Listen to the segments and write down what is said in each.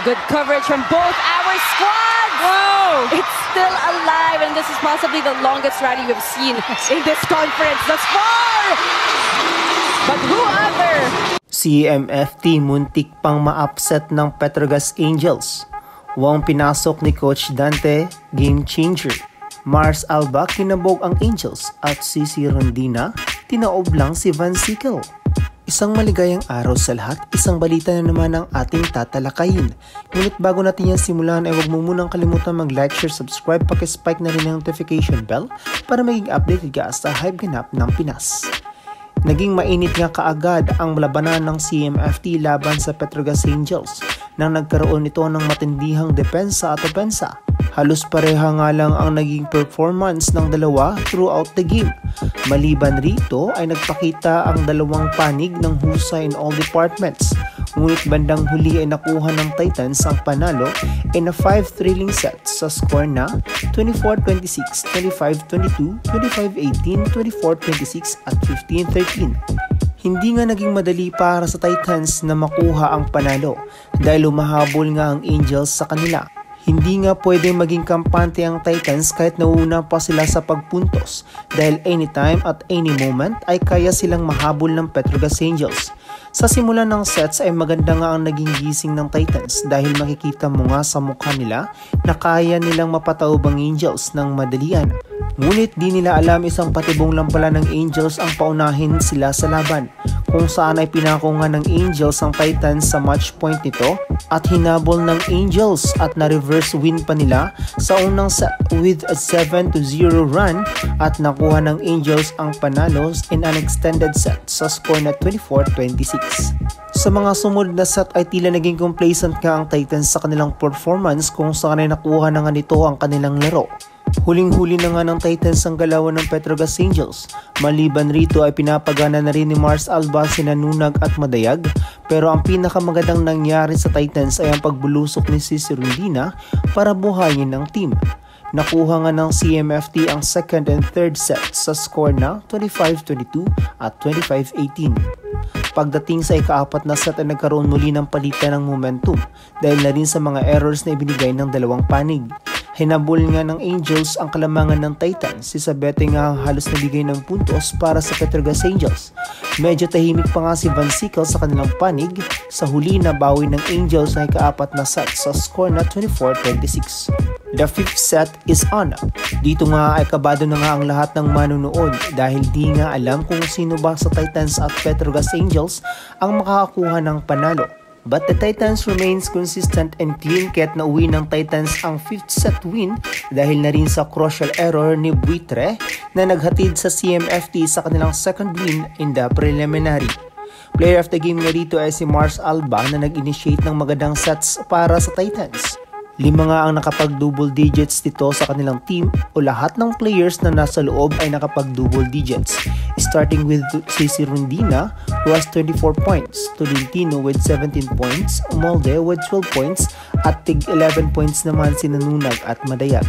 Good coverage from both our squads. Wow! It's still alive, and this is possibly the longest rally we've seen in this conference thus far. But who other? CMFT muntik pang ma-upset ng Petrogas Angels. Wang pinasok ni Coach Dante, game changer. Mars Alba kinabog ang Angels at CC Rondina, tinaob lang si Van Sickle. Isang maligayang araw sa lahat, isang balita na naman ang ating tatalakayin. Ngunit bago natin yan simulan ay huwag mo munang kalimutan mag-like, share, subscribe, paki-spike na rin ang notification bell para maging updated ka sa hype ganap ng Pinas. Naging mainit nga kaagad ang labanan ng CMFT laban sa Petrogas Angels nang nagkaroon ito ng matindihang depensa at opensa. Halos pareha nga lang ang naging performance ng dalawa throughout the game. Maliban rito ay nagpakita ang dalawang panig ng husay in all departments. Ngunit bandang huli ay nakuha ng Titans ang panalo in a 5 thrilling sets sa score na 24-26, 25-22, 25-18, 24-26 at 15-13. Hindi nga naging madali para sa Titans na makuha ang panalo dahil umahabol nga ang Angels sa kanila. Hindi nga pwedeng maging kampante ang Titans kahit nauna pa sila sa pagpuntos dahil anytime at any moment ay kaya silang mahabol ng Petrogas Angels. Sa simula ng sets ay maganda nga ang naging gising ng Titans dahil makikita mo nga sa mukha nila na kaya nilang mapataob ang Angels ng madalian. Ngunit di nila alam isang patibong lang pala ng Angels ang paunahin sila sa laban, kung saan ay pinako nga ng Angels ang Titans sa match point nito at hinabol ng Angels at na-reverse win pa nila sa unang set with a 7-0 run at nakuha ng Angels ang panalo in an extended set sa score na 24-26. Sa mga sumunod na set ay tila naging complacent ka ang Titans sa kanilang performance kung saan ay nakuha na nga nito ang kanilang laro. Huling-huli na nga ng Titans ang galawan ng Petrogas Angels. Maliban rito ay pinapagana na rin ni Mars Alba sina Nunag at Madayag, pero ang pinakamagandang nangyari sa Titans ay ang pagbulusok ni CC Rondina para buhayin ang team. Nakuha nga ng CMFT ang second and third set sa score na 25-22 at 25-18. Pagdating sa ika-4 na set ay nagkaroon muli ng palitan ng momentum dahil na rin sa mga errors na ibinigay ng dalawang panig. Hinabol nga ng Angels ang kalamangan ng Titans, si Sabete nga halos nabigay ng puntos para sa Petrogas Angels. Medyo tahimik pa nga si Van Sickle sa kanilang panig, sa huli na bawi ng Angels na ika-4 na set sa score na 24-26. The fifth set is on. Dito nga ay kabado na nga ang lahat ng manunood dahil di nga alam kung sino ba sa Titans at Petrogas Angels ang makakakuha ng panalo. But the Titans remains consistent and clean kaya't nauwi ng Titans ang 5th set win dahil na rin sa crucial error ni Buitre na naghatid sa CMFT sa kanilang second win in the preliminary. Player of the game nga rito ay si Mars Alba na nag-initiate ng magandang sets para sa Titans. 5 nga ang nakapag-double digits dito sa kanilang team o lahat ng players na nasa loob ay nakapag-double digits. Starting with CC Rondina who has 24 points, Tolentino with 17 points, Molde with 12 points at tig 11 points naman si Nunag at Madayag.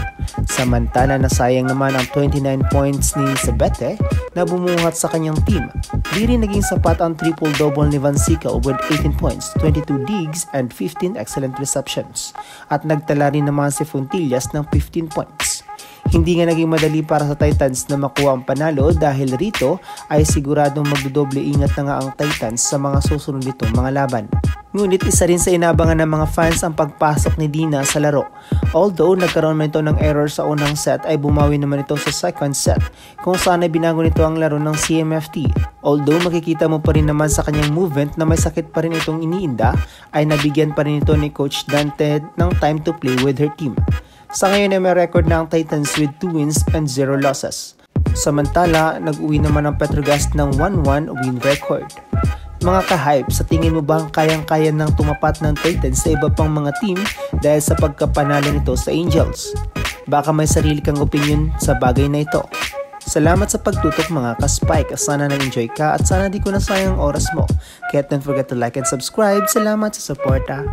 Samantala nasayang naman ang 29 points ni Sabete na bumuhat sa kanyang team. Di rin naging sapat ang triple-double ni Van Sickle with 18 points, 22 digs and 15 excellent receptions. At nagtala rin naman si Fontillas ng 15 points. Hindi nga naging madali para sa Titans na makuha ang panalo dahil rito ay siguradong magdodoble ingat na nga ang Titans sa mga susunod nitong mga laban. Ngunit isa rin sa inabangan ng mga fans ang pagpasok ni Dina sa laro. Although nagkaroon man ito ng error sa unang set ay bumawi naman ito sa second set kung saan ay binago nito ang laro ng CMFT. Although makikita mo pa rin naman sa kanyang movement na may sakit pa rin itong iniinda ay nabigyan pa rin ito ni Coach Dante ng time to play with her team. Sa ngayon ay may record na ang Titans with 2 wins and 0 losses. Samantala, nag-uwi naman ang Petrogas ng 1-1 win record. Mga ka-hype, sa tingin mo bang kayang-kaya ng tumapat ng Titans sa iba pang mga team dahil sa pagkapanalo nito sa Angels? Baka may sarili kang opinion sa bagay na ito. Salamat sa pagtutok mga ka-Spike. Sana nag-enjoy ka at sana di ko nasayang oras mo. Kaya don't forget to like and subscribe. Salamat sa suporta.